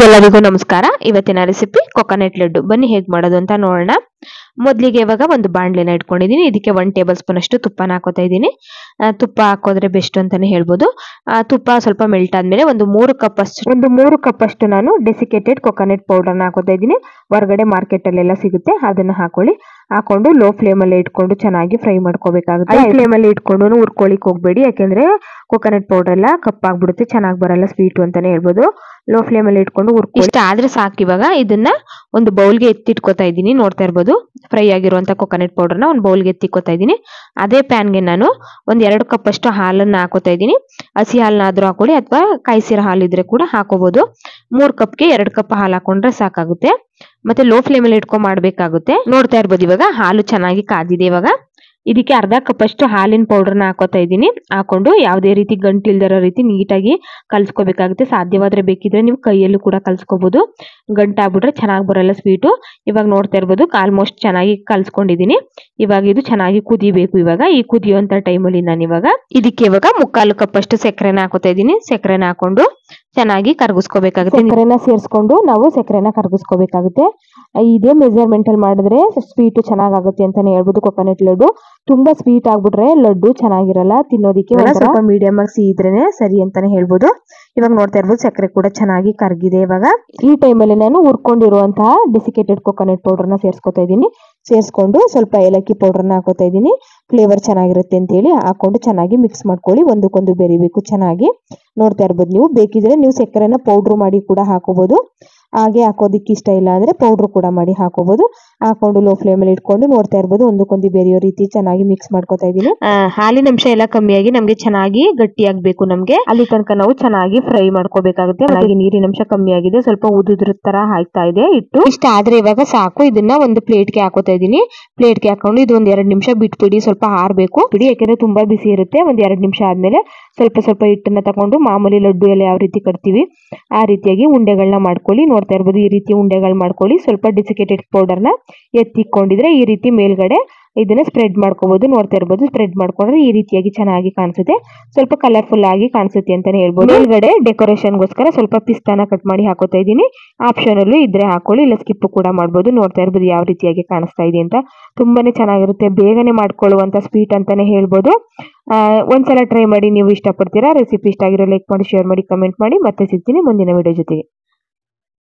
ಎಲ್ಲರಿಗೂ ನಮಸ್ಕಾರ. ಇವತ್ತಿನ ರೆಸಿಪಿ ಕೊಕೊನಟ್ ಲಡ್ಡು. ಬನ್ನಿ ಹೇಗೆ ಮಾಡೋದು ಅಂತ ನೋಡೋಣ. ಮೊದಲಿಗೆ ಇವಾಗ ಒಂದು ಬಾಣಲೆನ ಇಟ್ಕೊಂಡಿದ್ದೀನಿ. ಇದಕ್ಕೆ 1 ಟೇಬಲ್ ಸ್ಪೂನ್ ಅಷ್ಟು ತುಪ್ಪನ ಹಾಕೋತಾ ಇದ್ದೀನಿ. ತುಪ್ಪ ಹಾಕೋದ್ರೆ ಬೆಸ್ಟ್ ಅಂತಾನೆ ಹೇಳ್ಬೋದು. ತುಪ್ಪ ಸ್ವಲ್ಪ ಮೆಲ್ಟ್ ಆದ್ಮೇಲೆ ಒಂದು 3 ಕಪ್ ಅಷ್ಟು ನಾನು ಡೆಸಿಕೇಟೆಡ್ ಕೊಕೊನಟ್ ಪೌಡರ್ನ ಹಾಕೋತಾ ಇದ್ದೀನಿ. ಹೊರಗಡೆ ಮಾರ್ಕೆಟ್ ಅಲ್ಲೆಲ್ಲ ಸಿಗುತ್ತೆ, ಅದನ್ನ ಹಾಕೊಂಡು ಲೋ ಫ್ಲೇಮ್ ಅಲ್ಲಿ ಇಟ್ಕೊಂಡು ಚೆನ್ನಾಗಿ ಫ್ರೈ ಮಾಡ್ಕೋಬೇಕಾಗುತ್ತೆ. ಹೈ ಫ್ಲೇಮ್ ಅಲ್ಲಿ ಇಟ್ಕೊಂಡು ಹುರ್ಕೊಳ್ಳಿಕ್ ಹೋಗ್ಬೇಡಿ, ಯಾಕೆಂದ್ರೆ ಕೊಕೊನಟ್ ಪೌಡರ್ ಎಲ್ಲ ಕಪ್ಪಾಗ್ಬಿಡುತ್ತೆ, ಚೆನ್ನಾಗಿ ಬರಲ್ಲ ಸ್ವೀಟು ಅಂತಾನೆ ಹೇಳ್ಬೋದು. ಲೋ ಫ್ಲೇಮ್ ಅಲ್ಲಿ ಇಟ್ಕೊಂಡು ಇಷ್ಟ ಆದ್ರೆ ಸಾಕು. ಇವಾಗ ಇದನ್ನ ಒಂದು ಬೌಲ್ಗೆ ಎತ್ತಿಟ್ಕೋತಾ ಇದ್ದೀನಿ. ನೋಡ್ತಾ ಇರ್ಬೋದು ಫ್ರೈ ಆಗಿರುವಂತ ಕೊಕೊನಟ್ ಪೌಡರ್ನ ಒಂದು ಬೌಲ್ಗೆ ಎತ್ತಿಕೋತಾ ಇದ್ದೀನಿ. ಅದೇ ಪ್ಯಾನ್ಗೆ ನಾನು ಒಂದ್ 2 ಕಪ್ ಅಷ್ಟು ಹಾಲನ್ನ ಹಾಕೋತಾ ಇದ್ದೀನಿ. ಹಸಿ ಹಾಲನ್ನಾದ್ರೂ ಹಾಕೊಳ್ಳಿ ಅಥವಾ ಕಾಯಿಸಿರೋ ಹಾಲು ಇದ್ರೆ ಕೂಡ ಹಾಕೋಬಹುದು. 3 ಕಪ್ಗೆ 2 ಕಪ್ ಹಾಲು ಹಾಕೊಂಡ್ರೆ ಸಾಕಾಗುತ್ತೆ. ಮತ್ತೆ ಲೋ ಫ್ಲೇಮ್ ಅಲ್ಲಿ ಇಟ್ಕೊಂಡ್ ಮಾಡ್ಬೇಕಾಗುತ್ತೆ. ನೋಡ್ತಾ ಇರ್ಬೋದು ಇವಾಗ ಹಾಲು ಚೆನ್ನಾಗಿ ಕಾದಿದೆ. ಇವಾಗ ಇದಕ್ಕೆ ಅರ್ಧ ಕಪ್ ಅಷ್ಟು ಹಾಲಿನ ಪೌಡರ್ನ ಹಾಕೋತಾ ಇದ್ದೀನಿ. ಹಾಕೊಂಡು ಯಾವುದೇ ರೀತಿ ಗಂಟು ಇಲ್ದಿರೋ ರೀತಿ ನೀಟಾಗಿ ಕಲ್ಸ್ಕೋಬೇಕಾಗುತ್ತೆ. ಸಾಧ್ಯವಾದ್ರೆ ಬೇಕಿದ್ರೆ ನೀವು ಕೈಯಲ್ಲೂ ಕೂಡ ಕಲ್ಸ್ಕೋಬಹುದು. ಗಂಟಾಗ್ಬಿಟ್ರೆ ಚೆನ್ನಾಗಿ ಬರಲ್ಲ ಸ್ವೀಟು. ಇವಾಗ ನೋಡ್ತಾ ಇರ್ಬೋದು ಆಲ್ಮೋಸ್ಟ್ ಚೆನ್ನಾಗಿ ಕಲ್ಸ್ಕೊಂಡಿದ್ದೀನಿ. ಇವಾಗ ಇದು ಚೆನ್ನಾಗಿ ಕುದಿಬೇಕು. ಇವಾಗ ಈ ಕುದಿಯುವಂತ ಟೈಮಲ್ಲಿ ನಾನು ಇವಾಗ ಇದಕ್ಕೆ 3/4 ಕಪ್ ಅಷ್ಟು ಸಕ್ಕರೆನ ಹಾಕೋತಾ ಇದ್ದೀನಿ. ಸಕ್ಕರೆನ ಹಾಕೊಂಡು ಚೆನ್ನಾಗಿ ಕರಗಿಸ್ಕೋಬೇಕಾಗುತ್ತೆ. ಸಕ್ಕರೆನ ಸೇರಿಸ್ಕೊಂಡು ನಾವು ಸಕ್ಕರೆನ ಕರಗಿಸ್ಕೋಬೇಕಾಗುತ್ತೆ. ಇದೇ ಮೆಜರ್ಮೆಂಟ್ ಅಲ್ಲಿ ಮಾಡಿದ್ರೆ ಸ್ವೀಟ್ ಚೆನ್ನಾಗಾಗುತ್ತೆ ಅಂತಾನೆ ಹೇಳ್ಬೋದು. ಕೊಕೊನಟ್ ಲಡ್ಡು ತುಂಬಾ ಸ್ವೀಟ್ ಆಗ್ಬಿಟ್ರೆ ಲಡ್ಡು ಚೆನ್ನಾಗಿರಲ್ಲ ತಿನ್ನೋದಿಕ್ಕೆ. ಸ್ವಲ್ಪ ಮೀಡಿಯಂ ಆಗಿ ಸಿಹಿ ಇದ್ರೇನೆ ಸರಿ ಅಂತಾನೆ ಹೇಳ್ಬೋದು. ಇವಾಗ ನೋಡ್ತಾ ಇರ್ಬೋದು ಸಕ್ಕರೆ ಕೂಡ ಚೆನ್ನಾಗಿ ಕರಗಿದೆ. ಇವಾಗ ಈ ಟೈಮಲ್ಲಿ ನಾನು ಹುರ್ಕೊಂಡಿರುವಂತಹ ಡೆಸಿಕೇಟೆಡ್ ಕೊಕೊನಟ್ ಪೌಡರ್ನ ಸೇರಿಸ್ಕೊತಾ ಇದ್ದೀನಿ. ಸೇರಿಸ್ಕೊಂಡು ಸ್ವಲ್ಪ ಏಲಕ್ಕಿ ಪೌಡರ್ನ ಹಾಕೋತಾ ಇದ್ದೀನಿ. ಫ್ಲೇವರ್ ಚೆನ್ನಾಗಿರುತ್ತೆ ಅಂತ ಹೇಳಿ ಹಾಕೊಂಡು ಚೆನ್ನಾಗಿ ಮಿಕ್ಸ್ ಮಾಡ್ಕೊಳ್ಳಿ. ಒಂದಕ್ಕೊಂದು ಬೆರಿಬೇಕು ಚೆನ್ನಾಗಿ. ನೋಡ್ತಾ ಇರ್ಬೋದು ನೀವು ಬೇಕಿದ್ರೆ ನೀವು ಸಕ್ಕರೆನ ಪೌಡ್ರ್ ಮಾಡಿ ಕೂಡ ಹಾಕೋಬಹುದು. ಹಾಗೆ ಹಾಕೋದಿಕ್ಕೆ ಇಷ್ಟ ಇಲ್ಲ ಅಂದ್ರೆ ಪೌಡ್ರ್ ಕೂಡ ಮಾಡಿ ಹಾಕೋಬಹುದು. ಹಾಕೊಂಡು ಲೋ ಫ್ಲೇಮ್ ಅಲ್ಲಿ ಇಟ್ಕೊಂಡು ನೋಡ್ತಾ ಇರ್ಬೋದು ಒಂದಕ್ಕೊಂದು ಬೆರೆಯೋ ರೀತಿ ಚೆನ್ನಾಗಿ ಮಿಕ್ಸ್ ಮಾಡ್ಕೋತಾ ಇದ್ದೀನಿ. ಹಾಲಿನ ಅಂಶ ಎಲ್ಲ ಕಮ್ಮಿಯಾಗಿ ನಮ್ಗೆ ಚೆನ್ನಾಗಿ ಗಟ್ಟಿಯಾಗಬೇಕು. ನಮ್ಗೆ ಅಲ್ಲಿ ತನಕ ನಾವು ಚೆನ್ನಾಗಿ ಫ್ರೈ ಮಾಡ್ಕೋಬೇಕಾಗುತ್ತೆ. ಹಾಗೆ ನೀರಿನ ಅಂಶ ಕಮ್ಮಿ ಆಗಿದೆ, ಸ್ವಲ್ಪ ಉದುದ್ರ ತರ ಆಗ್ತಾ ಇದೆ ಹಿಟ್ಟು. ಇಷ್ಟ ಆದ್ರೆ ಇವಾಗ ಸಾಕು. ಇದನ್ನ ಒಂದು ಪ್ಲೇಟ್ಗೆ ಹಾಕೋತಾ ಇದ್ದೀನಿ. ಪ್ಲೇಟ್ಗೆ ಹಾಕೊಂಡು ಇದು ಒಂದ್ 2 ನಿಮಿಷ ಬಿಟ್ಬಿಡಿ, ಸ್ವಲ್ಪ ಆರ್ಬೇಕು ಬಿಡಿ, ಯಾಕೆಂದ್ರೆ ತುಂಬಾ ಬಿಸಿ ಇರುತ್ತೆ. ಒಂದ್ 2 ನಿಮಿಷ ಆದ್ಮೇಲೆ ಸ್ವಲ್ಪ ಹಿಟ್ಟನ್ನ ತಗೊಂಡು ಮಾಮೂಲಿ ಲಡ್ಡು ಎಲ್ಲ ಯಾವ ರೀತಿ ಕಟ್ತೀವಿ ಆ ರೀತಿಯಾಗಿ ಉಂಡೆಗಳನ್ನ ಮಾಡ್ಕೊಳ್ಳಿ. ನೋಡ್ತಾ ಇರ್ಬೋದು ಈ ರೀತಿ ಉಂಡೆಗಳು ಮಾಡ್ಕೊಳ್ಳಿ. ಸ್ವಲ್ಪ ಡೆಸಿಕೇಟೆಡ್ ಪೌಡರ್ನ ಎತ್ತಿಕೊಂಡಿದ್ರೆ ಈ ರೀತಿ ಮೇಲ್ಗಡೆ ಇದನ್ನ ಸ್ಪ್ರೆಡ್ ಮಾಡ್ಕೋಬಹುದು. ನೋಡ್ತಾ ಇರ್ಬೋದು ಸ್ಪ್ರೆಡ್ ಮಾಡ್ಕೊಂಡ್ರೆ ಈ ರೀತಿಯಾಗಿ ಚೆನ್ನಾಗಿ ಕಾಣಿಸುತ್ತೆ, ಸ್ವಲ್ಪ ಕಲರ್ಫುಲ್ ಆಗಿ ಕಾಣಿಸುತ್ತೆ ಅಂತಾನೆ ಹೇಳ್ಬೋದು. ಮೇಲ್ಗಡೆ ಡೆಕೋರೇಷನ್ಗೋಸ್ಕರ ಸ್ವಲ್ಪ ಪಿಸ್ತಾನ ಕಟ್ ಮಾಡಿ ಹಾಕೋತಾ ಇದ್ದೀನಿ. ಆಪ್ಷನ್ ಅಲ್ಲೂ ಇದ್ರೆ ಹಾಕೊಳ್ಳಿ, ಇಲ್ಲ ಸ್ಕಿಪ್ ಕೂಡ ಮಾಡ್ಬೋದು. ನೋಡ್ತಾ ಇರ್ಬೋದು ಯಾವ ರೀತಿಯಾಗಿ ಕಾಣಿಸ್ತಾ ಇದೆ ಅಂತ. ತುಂಬಾನೇ ಚೆನ್ನಾಗಿರುತ್ತೆ, ಬೇಗನೆ ಮಾಡ್ಕೊಳ್ಳುವಂತ ಸ್ವೀಟ್ ಅಂತಾನೆ ಹೇಳ್ಬೋದು. ಒಂದ್ಸಲ ಟ್ರೈ ಮಾಡಿ, ನೀವು ಇಷ್ಟಪಡ್ತೀರಾ. ರೆಸಿಪಿ ಇಷ್ಟ ಆಗಿರೋ ಲೈಕ್ ಮಾಡಿ, ಶೇರ್ ಮಾಡಿ, ಕಮೆಂಟ್ ಮಾಡಿ. ಮತ್ತೆ ಸಿಗ್ತೀನಿ ಮುಂದಿನ ವಿಡಿಯೋ ಜೊತೆಗೆ.